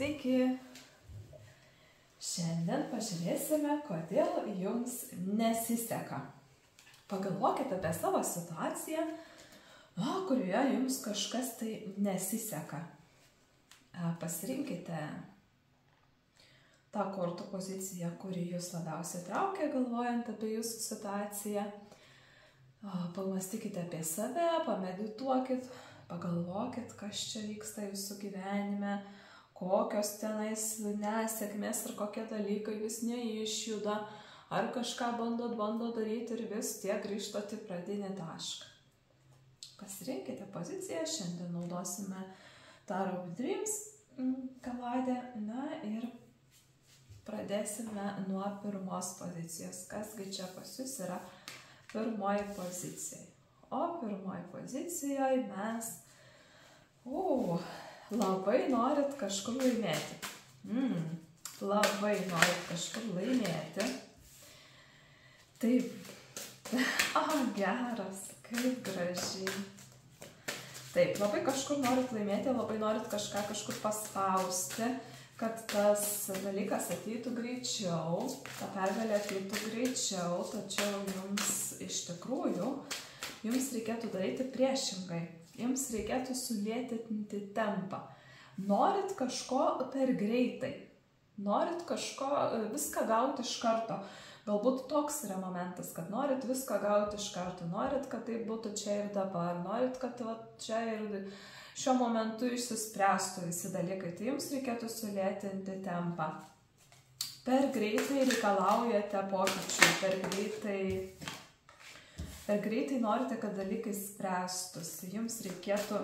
Sveiki! Šiandien pažiūrėsime, kodėl jums nesiseka. Pagalvokite apie savo situaciją, kurioje jums kažkas tai nesiseka. Pasirinkite tą kortų poziciją, kuri jūs labiausiai traukia, galvojant apie jūsų situaciją. Pamastykite apie save, pamedituokit, pagalvokit, kas čia vyksta jūsų gyvenime, kokios tenais nesėkmės ir kokie dalykai vis neišjuda, ar kažką bando daryti ir vis tiek grįžtate į pradinį tašką. Pasirinkite poziciją, šiandien naudosime Tarot with Dreams kaladę, ir pradėsime nuo pirmos pozicijos. Kasgi čia pas jūs yra pirmoji pozicija? O pirmoji pozicijoje mes labai norit kažkur laimėti. Labai norit kažkur laimėti. Taip. Geras, kaip gražiai. Taip, labai kažkur norit laimėti, labai norit kažką kažkur paspausti, kad tas dalykas ateitų greičiau, ta pergalė ateitų greičiau, tačiau jums iš tikrųjų, jums reikėtų daryti priešingai. Jums reikėtų sulėtinti tempą. Norit kažko per greitai. Norit kažko, viską gauti iš karto. Galbūt toks yra momentas, kad norit viską gauti iš karto. Norit, kad tai būtų čia ir dabar. Norit, kad čia ir šiuo momentu išsispręstų visi dalykai. Tai jums reikėtų sulėtinti tempą. Per greitai reikalaujate pokyčių. Per greitai norite, kad dalykai spręstųsi. Jums reikėtų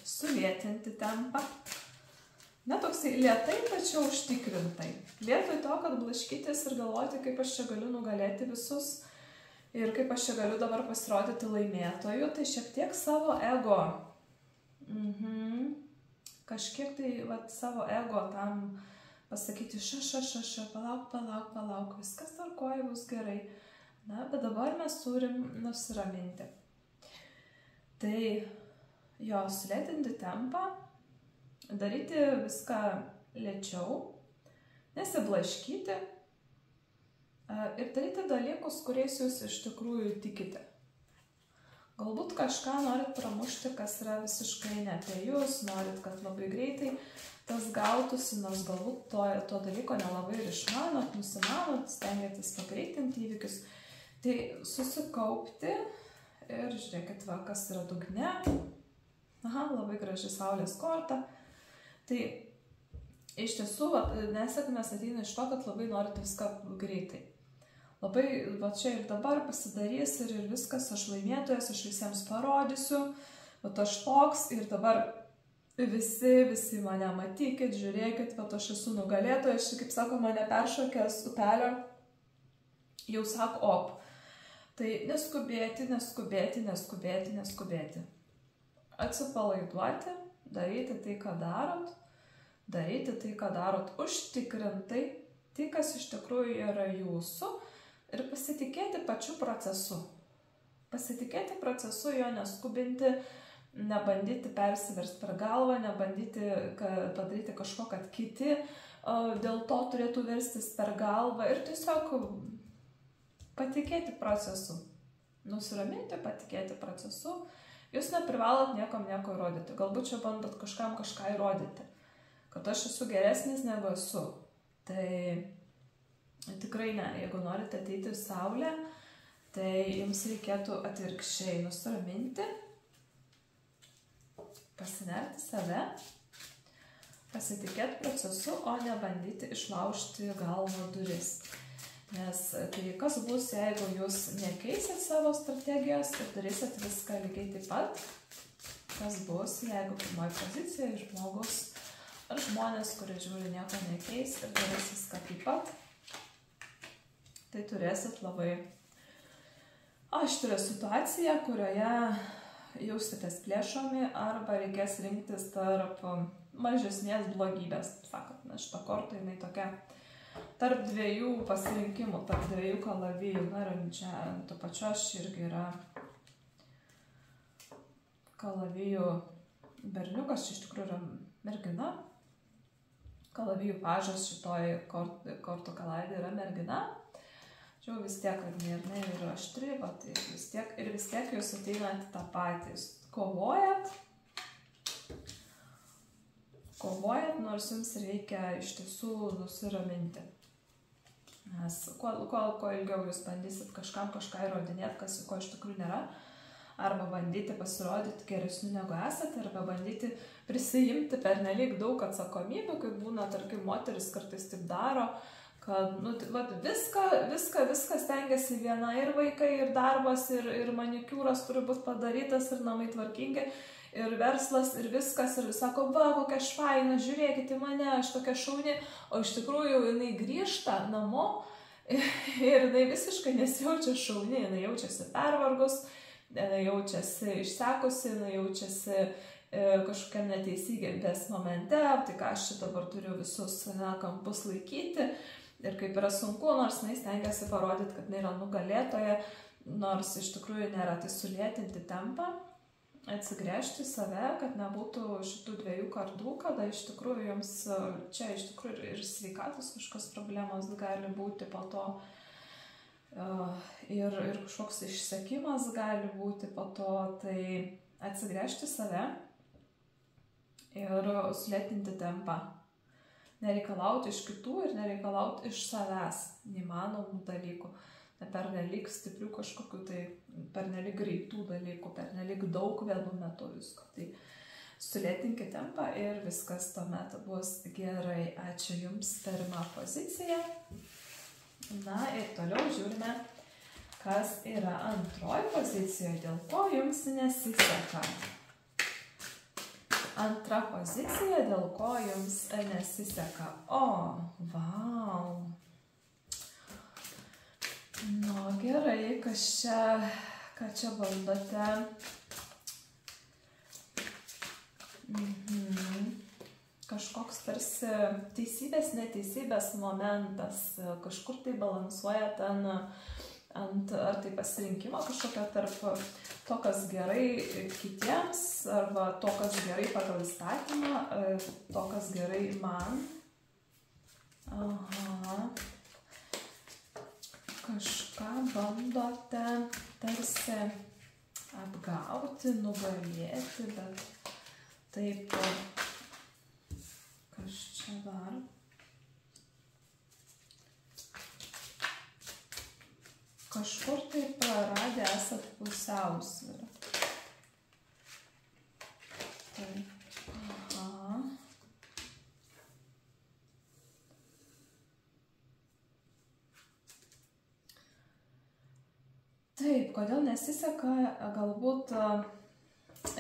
sulėtinti tempą. Toksai lėtai, tačiau užtikrintai. Vietoj to, kad blaškytis ir galvoti, kaip aš čia galiu nugalėti visus ir kaip aš čia galiu dabar pasirodyti laimėtoju, tai šiek tiek savo ego. Kažkiek tai savo ego tam pasakyti, palauk, viskas tvarkoja, bus gerai. Bet dabar mes turim nusiraminti. Tai sulėtinti tempą, daryti viską lėčiau, nesiblaškyti ir daryti dalykus, kuriais jūs iš tikrųjų tikite. Galbūt kažką norit pramušti, kas yra visiškai ne apie jūs, norit, kad labai greitai tas gautųsi, nors galbūt to dalyko nelabai ir išmanot, nusimanot, stengiatės pagreitinti įvykius. Tai susikaupti ir žiūrėkit, kas yra dugne. Labai graži saulės korta. Tai iš tiesų nesėkmės ateina iš to, kad labai norit viską greitai. Labai čia ir dabar pasidarys ir viskas, aš laimėtojas, aš visiems parodysiu, aš toks ir dabar visi mane matykit, žiūrėkit, aš esu nugalėtojas, kaip sako, mane peršokęs upelio, jau sako op. Tai neskubėti. Atsipalaiduoti, daryti tai, ką darot užtikrintai, tai, kas iš tikrųjų yra jūsų, ir pasitikėti pačiu procesu. Pasitikėti procesu, jo neskubinti, nebandyti persiversti per galvą, nebandyti padaryti kažko, kad kiti dėl to turėtų verstis per galvą ir tiesiog patikėti procesu. Nusiraminti, patikėti procesu. Jūs neprivalot niekam nieko įrodyti. Galbūt čia bandot kažkam kažką įrodyti. Kad aš esu geresnis negu esu. Tai tikrai ne. Jeigu norite ateiti į saulę, tai jums reikėtų atvirkščiai nusiraminti, pasinerti save, pasitikėti procesu, o ne bandyti išlaužti galvo duris. Nes tai kas bus, jeigu jūs nekeisit savo strategijos ir darysit viską lygiai taip pat, kas bus, jeigu pirmoji pozicija žmogus ar žmonės, kurie žiūri, nieko nekeis ir darys viską taip pat, tai turėsit labai aštrią situaciją, kurioje jausitės plėšomi arba reikės rinktis tarp mažesnės blogybės. Sakot, šita korta jinai tokia tarp dviejų pasirinkimų, tarp dviejų kalavijų. Ir čia to pačiu aš irgi yra kalavijų berniukas, čia iš tikrųjų yra mergina. kalavijų pažas šitoj kortų kalaidė yra mergina. Čia vis tiek, kad jinai yra aštri, tai vis tiek jūs ateinate tą patį. Kovojat, nors jums reikia iš tiesų nusiraminti. Nes kuo ilgiau jūs bandysit kažkam kažką įrodinėti, ko iš tikrųjų nėra, arba bandyti pasirodyti geresniu negu esate, arba bandyti prisijimti pernelyg daug atsakomybių, kaip būna, tarkim, moteris kartais taip daro, kad viską stengiasi viena, ir vaikai, ir darbas, ir manikiūras turi būti padarytas, ir namai tvarkingi, ir verslas, ir viskas, ir sako, va, kokia švaina, žiūrėkite į mane, aš tokia šauni, o iš tikrųjų jinai grįžta namo ir jinai visiškai nesijaučia šauni, jinai jaučiasi pervargus, jinai jaučiasi išsekusi, jinai jaučiasi kažkokiam neteisybės momente, tai ką aš čia dabar turiu visus kampus laikyti ir kaip yra sunku, nors jinai stengiasi parodyti, kad jinai yra nugalėtoja, nors iš tikrųjų nėra, tai sulėtinti tempą, atsigręžti save, kad nebūtų šitų dviejų kardų, kada iš tikrųjų jums čia iš tikrųjų ir sveikatos kažkokios problemos gali būti po to, ir kažkoks išsekimas gali būti po to, tai atsigręžti save ir sulėtinti tempą. Nereikalauti iš kitų ir nereikalauti iš savęs neįmanomų dalykų. Pernelyg stiprių kažkokių, tai pernelyg greitų dalykų, pernelyg daug vienu metu visko. Tai sulėtinkite tempą ir viskas tuomet bus gerai. Ačiū Jums, pirma pozicija. Na ir toliau žiūrime, kas yra antroji pozicijoje, dėl ko Jums nesiseka. Antra pozicija, dėl ko Jums nesiseka. O, vau. Nu, gerai, ką čia bandote? Kažkoks tarsi teisybės, neteisybės momentas, kažkur tai balansuoja ten ant, ar tai pasirinkimo kažkokio tarp to, kas gerai kitiems, arba to, kas gerai pagal įstatymą, to, kas gerai man. Aha. Kažką bandote tarsi apgauti, nugalėti, bet taip, kas čia dar? Kažkur tai praradę esat pusiausvyrą. Taip, aha. Taip, kodėl nesiseka, galbūt,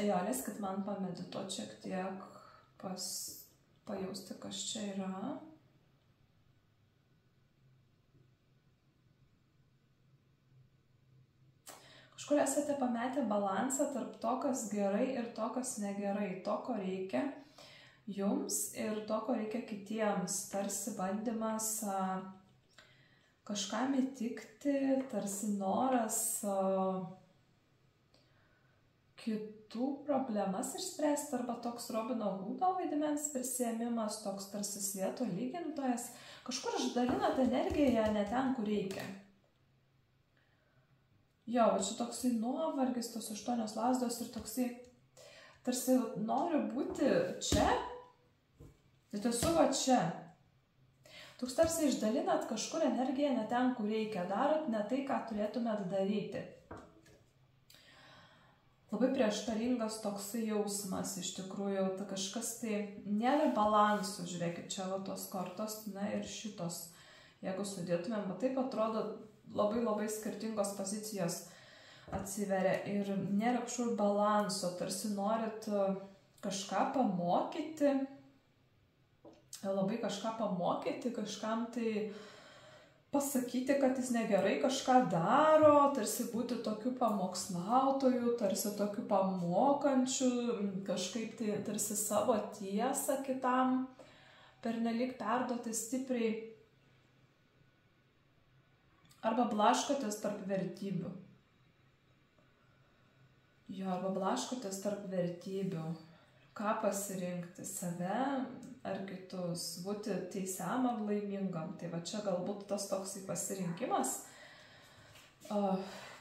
leiskit man pamedituoti šiek tiek, pajausti, kas čia yra. Kažkur esate pametę balansą tarp to, kas gerai ir to, kas negerai, to, ko reikia jums ir to, ko reikia kitiems, tarsi bandymas kažkam įtikti, tarsi noras kitų problemas išspręsti, arba toks Robino Hoodo vaidmens prisiėmimas, toks tarsi svieto lygintojas. Kažkur išdalinat energiją ne ten, kur reikia. Jo, va čia toksai nuovargis, tos 8 lazdos ir toksai, tarsi noriu būti čia, tai tiesiog va čia. Toks tarsi išdalinat kažkur energiją ne ten, kur reikia, darot ne tai, ką turėtumėt daryti. Labai prieštaringas toksai jausmas iš tikrųjų, tai kažkas tai nėra balansų, žiūrėkit, čia va tos kortos, na ir šitos, jeigu sudėtumėm, bet taip atrodo labai skirtingos pozicijos atsiveria ir nėra kažkur balanso, tarsi norit kažką pamokyti, labai kažką pamokyti, kažkam tai pasakyti, kad jis negerai kažką daro, tarsi būti tokiu pamokslautoju, tarsi tokiu pamokančiu, kažkaip tai tarsi savo tiesą kitam pernelyg perduoti stipriai. Arba blaškotės tarp vertybių. Jo, arba blaškotės tarp vertybių. ką pasirinkti, save ar kitus, būti teisiam ar laimingam. Tai va čia galbūt tas toksai pasirinkimas.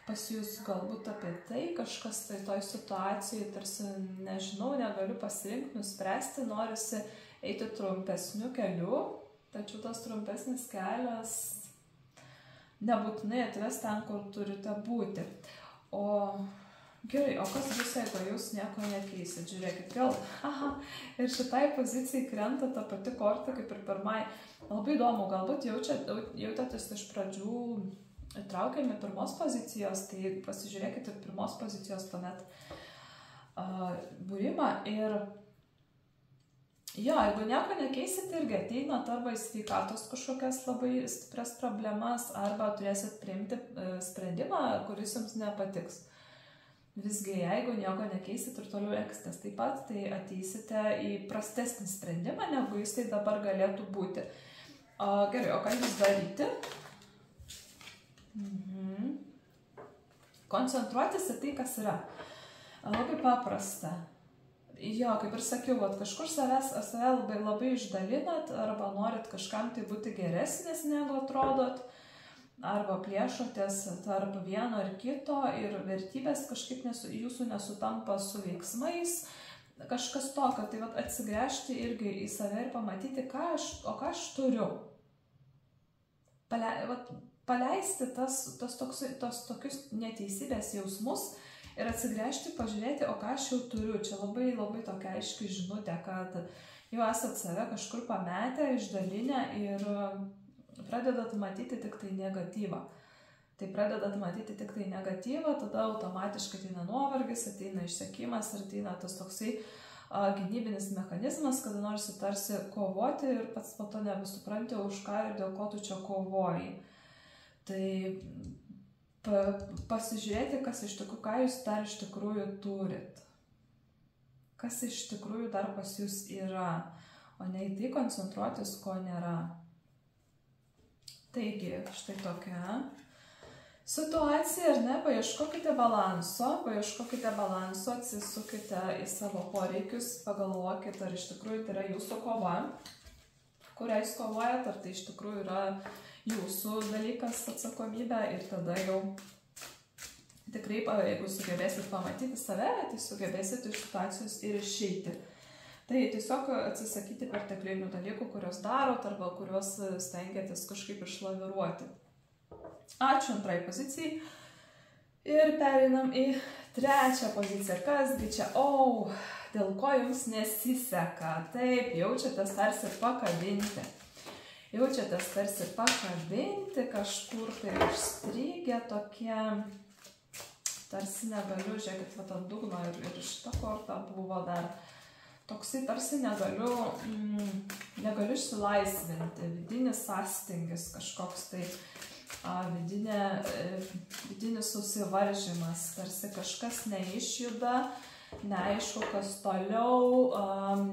Pas jūs galbūt apie tai kažkas tai toj situacijai, tarsi nežinau, negaliu pasirinkti, nuspręsti, norisi eiti trumpesniu keliu, tačiau tas trumpesnis kelias nebūtinai atves ten, kur turite būti. O gerai, o kas bus, jeigu jūs nieko nekeisit? Žiūrėkit, vėl, ir šitai pozicijai krenta ta pati korta kaip ir pirmai. Labai įdomu, galbūt jautėtės iš pradžių traukiami pirmos pozicijos, tai pasižiūrėkit ir pirmos pozicijos tuomet būrimą ir jo, jeigu nieko nekeisit, irgi ateina arba į sveikatos kažkokias labai stiprias problemas, arba turėsit priimti sprendimą, kuris jums nepatiks. Visgi, jeigu nieko nekeisit ir toliau elgsitės taip pat, tai ateisite į prastesnį sprendimą, negu jis tai dabar galėtų būti. Gerai, o ką jūs daryti? Koncentruotis į tai, kas yra. Labai paprasta. Jo, kaip ir sakiau, kažkur save labai išdalinat, arba norit kažkam tai būti geresnis, negu atrodot, arba plėšotės tarp vieno ir kito ir vertybės kažkaip jūsų nesutampa su veiksmais. Kažkas tokio, tai atsigręžti irgi į save ir pamatyti, ką aš turiu. Paleisti tos tokius neteisybės jausmus ir atsigręžti, pažiūrėti, o ką aš jau turiu. Čia labai labai tokia aiški žinutė, kad jau esat save kažkur pametę, išdalinę ir pradedat matyti tik tai negatyvą. Tai pradedat matyti tik tai negatyvą, tada automatiškai ateina nuovargis, ateina išsekimas ir ateina tas toksai gynybinis mechanizmas, kada norisi tarsi kovoti ir pats po to nebesupranti, už ką ir dėl ko tu čia kovoji. Tai pasižiūrėti, ką jūs dar iš tikrųjų turit. Kas iš tikrųjų dar pas jūs yra, o ne į tai koncentruotis, ko nėra. Taigi, štai tokia situacija, ar ne, paieškokite balanso, atsisukite į savo poreikius, pagalvokite, ar iš tikrųjų tai yra jūsų kova, kurią jūs kovojat, ar tai iš tikrųjų yra jūsų dalykas, atsakomybė, ir tada jau tikrai, jeigu sugebėsit pamatyti save, tai sugebėsit iš situacijos ir išeiti. Tai tiesiog atsisakyti perteklinių dalykų, kuriuos darot, arba kuriuos stengiatės kažkaip išlaviruoti. Ačiū antrai pozicijai. Ir pereinam į trečią poziciją. Kasgi čia? Dėl ko jums nesiseka? Taip, jaučiatės tarsi pakabinti. Kažkur tai užstrigę tokie, tarsi negaliu, žiūrėkit, ant dugno ir šitą kortą buvo dar toksai, tarsi negaliu išsilaisvinti, vidinis sąstingis kažkoks tai, vidinis susivaržymas, tarsi kažkas neišjuda, neaišku, kas toliau,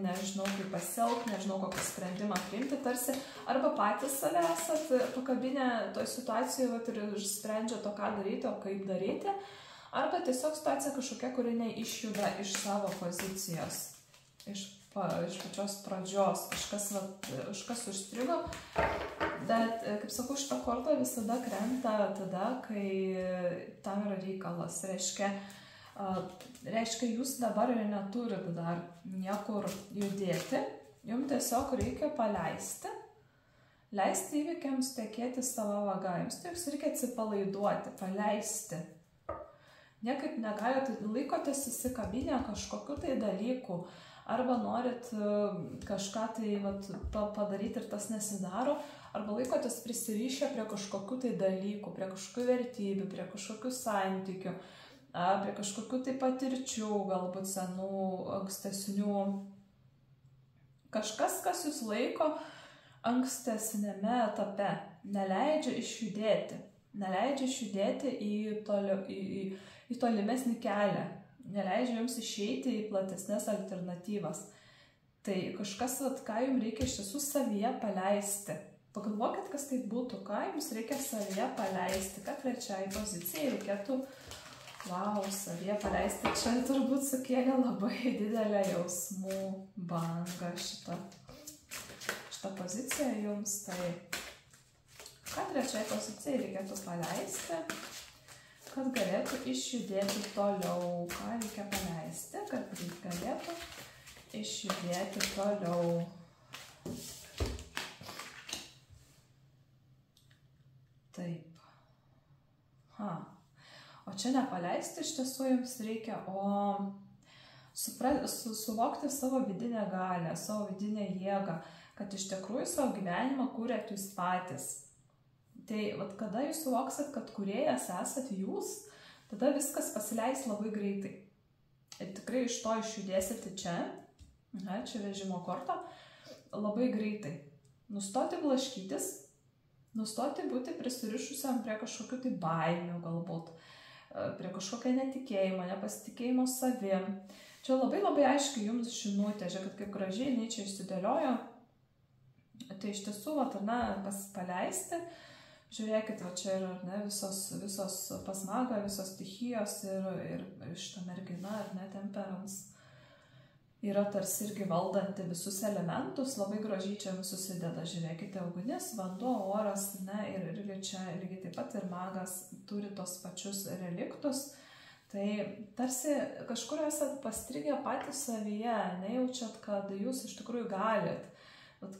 nežinau kaip pasielgti, nežinau kokį sprendimą priimti, tarsi arba patys save esat pakabinę toj situacijoje ir sprendžia to, ką daryti, o kaip daryti, arba tiesiog situacija kažkokia, kuri neišjuda iš savo pozicijos, iš pačios pradžios, kažkas užstrigo, bet, kaip sakau, šitą kortą visada krenta tada, kai tam yra reikalas, reiškia, jūs dabar ir neturit dar niekur judėti, jums tiesiog reikia leisti įvykiams tekėti savo vaga, jums reikia atsipalaiduoti, paleisti. Niekaip negalite, laikotės įsikabinę kažkokiu tai dalykų, arba norit kažką tai padaryti ir tas nesidaro, arba laikotės prisirišę prie kažkokių tai dalykų, prie kažkokių vertybių, prie kažkokių santykių, prie kažkokių tai patirčių, galbūt senų, ankstesnių. Kažkas, kas jūs laiko ankstesnėme etape, neleidžia išjudėti į tolimesnį kelią, neleidžia jums išeiti į platesnės alternatyvas. Tai kažkas, ką jums reikia iš tiesų savyje paleisti. Pagalvokit, kas tai būtų, ką jums reikia savyje paleisti, kad trečiai pozicijai reikėtų Vau, savyje paleisti. Čia turbūt sukėlė labai didelę jausmų bangą šitą poziciją jums. Tai ką trečiai pozicijai reikėtų paleisti, kad galėtų išjudėti toliau? Ką reikia paleisti, kad galėtų išjudėti toliau? Taip. O čia nepaleisti iš tiesų jums reikia, o suvokti savo vidinę galią, savo vidinę jėgą, kad iš tikrųjų savo gyvenimą kūrėt jūs patys. Tai vat, kada jūs suvoksit, kad kūrėjas esat jūs, tada viskas pasileis labai greitai. Ir tikrai iš to išjudėsite čia vežimo korta, labai greitai. Nustoti blaškytis, nustoti būti prisirišusiam prie kažkokių tai baimių galbūt, prie kažkokio netikėjimo, nepasitikėjimo savim. Čia labai aiškiai jums žinutė, žiūrėkit, kaip gražiai jinai čia išsidėliojo. Tai iš tiesų, paleisti. Žiūrėkit, čia yra visos pasmaga, visos stichijos ir šita mergina, temperance. Yra tarsi irgi valdanti visus elementus, labai gražiai čia susideda, žiūrėkite, ugnis, vanduo, oras, ir čia lygiai taip pat ir magas turi tos pačius reliktus, tai tarsi kažkur esat pastrigę patys savyje, nejaučiat, kad jūs iš tikrųjų galit,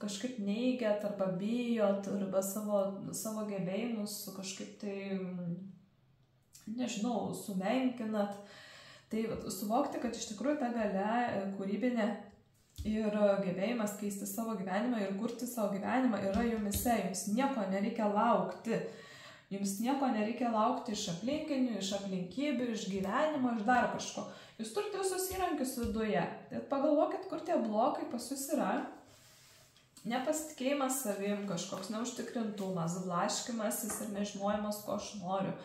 kažkaip neigiat arba bijot, arba savo gebėjimus kažkaip tai, nežinau, sumenkinat. Tai suvokti, kad iš tikrųjų ta galia kūrybinė ir gebėjimas keisti savo gyvenimą ir kurti savo gyvenimą yra jumise, jums nieko nereikia laukti. Jums nieko nereikia laukti iš aplinkinių, iš aplinkybių, iš gyvenimo, iš dar kažko. Jūs turite visus įrankius viduje. Tai pagalvokit, kur tie blokai pas jūs yra. Nepasitikėjimas savim, kažkoks neužtikrintumas, blaškymasis ir nežinojimas, ko aš noriu.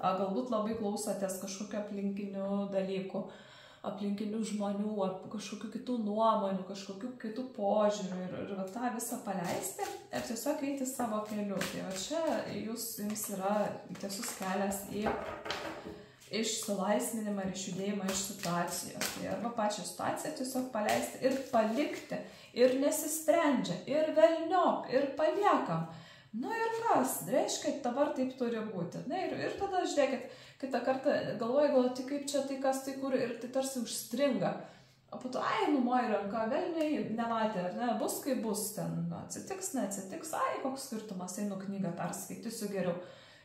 Galbūt labai klausotės kažkokių aplinkinių dalykų, aplinkinių žmonių, kažkokių kitų nuomonių, kažkokių kitų požiūrių ir tą visą paleisti ir tiesiog eiti savo keliu. Tai čia jums yra tiesus kelias į išsilaisvinimą ir išjudėjimą iš situacijos. Tai arba pačią situaciją tiesiog paleisti ir palikti, ir nesisprendžia, ir velniop, ir paliekam. Ir kas? Reiškia, dabar taip turi būti. Ir tada, žiūrėkit, kitą kartą galvoju, tai kaip čia, tai kas, tai kur, ir tai tarsi užstringa. O po to, numoji ranką, velniai nematė, bus kaip bus, ten atsitiks, neatsitiks, koks skirtumas, einu knygą perskaitysiu geriau.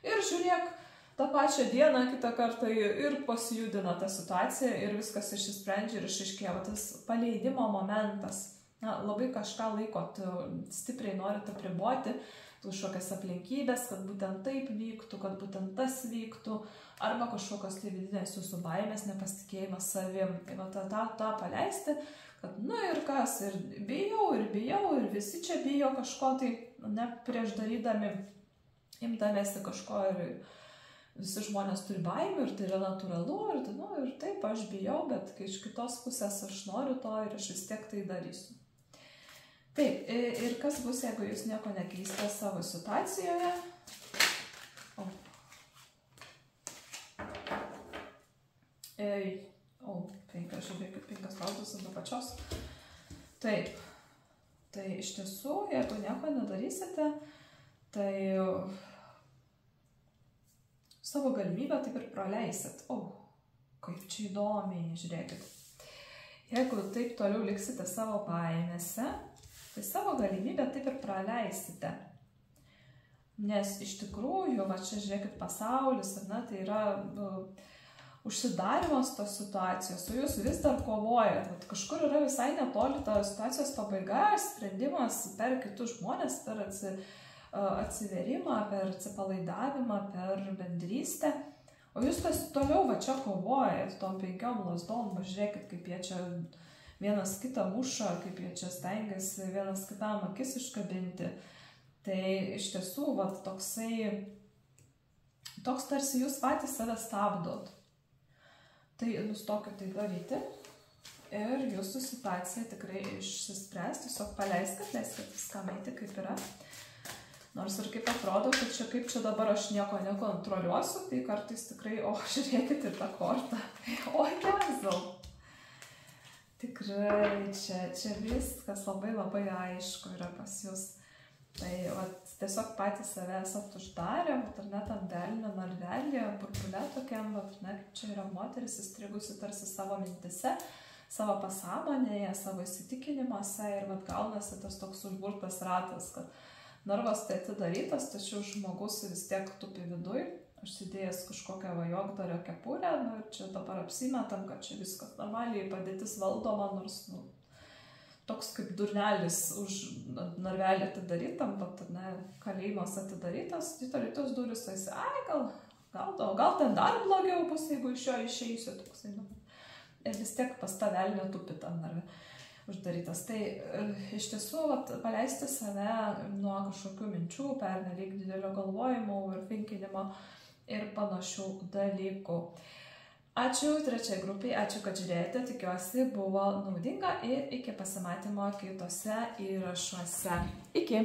Ir žiūrėk, tą pačią dieną, kitą kartą ir pasijudina tą situaciją ir viskas išsisprendžia ir išaiškėja. Tas paleidimo momentas, labai kažką laiko stipriai norite apriboti, kažkokias aplinkybės, kad būtent taip vyktų, kad būtent tas vyktų, arba kažkokios tai vidinės jūsų baimės, nepasitikėjimas savim. Tai tą paleisti, kad ir kas, ir bijau, ir visi čia bijo kažko, tai prieš darydami, imdamėsi kažko, ir visi žmonės turi baimių, ir tai yra natūralu, ir taip, aš bijau, bet iš kitos pusės aš noriu to ir aš vis tiek tai darysiu. Taip, ir kas bus, jeigu jūs nieko nekeisite savo situacijoje? Žiūrėkit, 5 valdos ant pačios. Taip, tai iš tiesų, jeigu nieko nedarysite, tai savo galimybę taip ir praleisit. Kaip čia įdomiai, žiūrėkit. Jeigu taip toliau liksite savo baimėse, tai savo galimybę taip ir praleisite. Nes iš tikrųjų, čia žiūrėkit, pasaulis, tai yra užsidarimas tos situacijos, o jūs vis dar kovojat. Kažkur yra visai netoli ta situacijos pabaiga, sprendimas per kitus žmonės, per atsiverimą, per atsipalaidavimą, per bendrystę. O jūs toliau čia kovojat tom 5 lazdom, žiūrėkit, kaip jie čia vienas kitą muša, kaip jie čia stengiasi vienas kitam akis iškabinti. Tai iš tiesų, toks tarsi jūs patys save stabdot. Tai nustokit tai daryti ir jūsų situacija tikrai išsispręs, tiesiog leiskit viskam eiti kaip yra. Nors ir kaip atrodo, kad čia kaip čia dabar aš nieko nekontroliuosiu, tai kartais tikrai, žiūrėkit į tą kortą. Jėzau. Tikrai, čia viskas labai aišku yra pas jūs. Tai tiesiog patys save esat uždarę, ar ne, tam velnio narvelį, burbulė tokiam, kaip čia yra moteris įstrigusi tarsi savo mintise, savo pasąmonėje, savo įsitikinimuose ir gaunasi tas toks užburtas ratas, kad narvas tai atidarytas, tačiau žmogus vis tiek tupi viduj, užsidėjęs kažkokią jogdario kepurę, ir čia dabar apsimetam, kad čia viskas normaliai, padėtis valdoma, nors toks kaip durnelis už narvelį atidarytam, bet kalėjimas atidarytas, atidarytos duris, tai gal ten dar blogiau bus, jeigu iš jo išeisiu, toksai, ir vis tiek pas tą velnę tupi tam narve uždarytas. Tai iš tiesų paleisti save nuo kažkokių minčių, pernelyg didelio galvojimo, overthinkinimo ir panašių dalykų. Ačiū trečiai grupiai, ačiū, kad žiūrėjote, tikiuosi buvo naudinga ir iki pasimatymo kitose įrašuose. Iki!